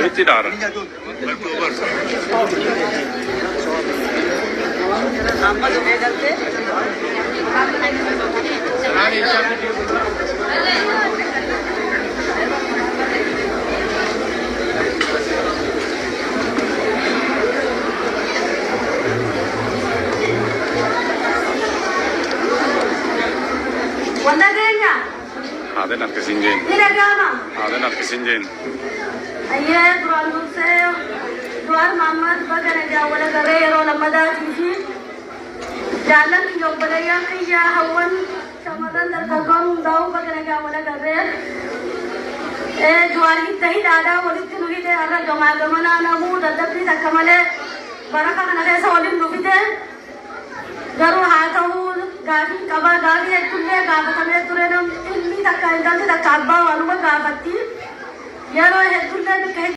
walitti dhaara. Aden harkisin jeen. Aden harkisin jeen. Ayyee duraan dursee Jawaar Mohammad bakka nagaa wal agarree yeroo lammadaatii fi jaallatni obboleeyyan kiyyaa hawwan shamarran dargaggoon hundaa'u bakka nagaa wal agarree Jawaar hidda hidhaadhaa walitti nu hidhee har'a gamaa gamanaa namuu dadhabbii takka malee baraka kana keessa waliin nu fide garuu haa ta'uu gaafii qabaa gaafii hedduullee gaafatamee ture namni takka intalli takka abbaa waanuma gaafatti yeroo hedduullee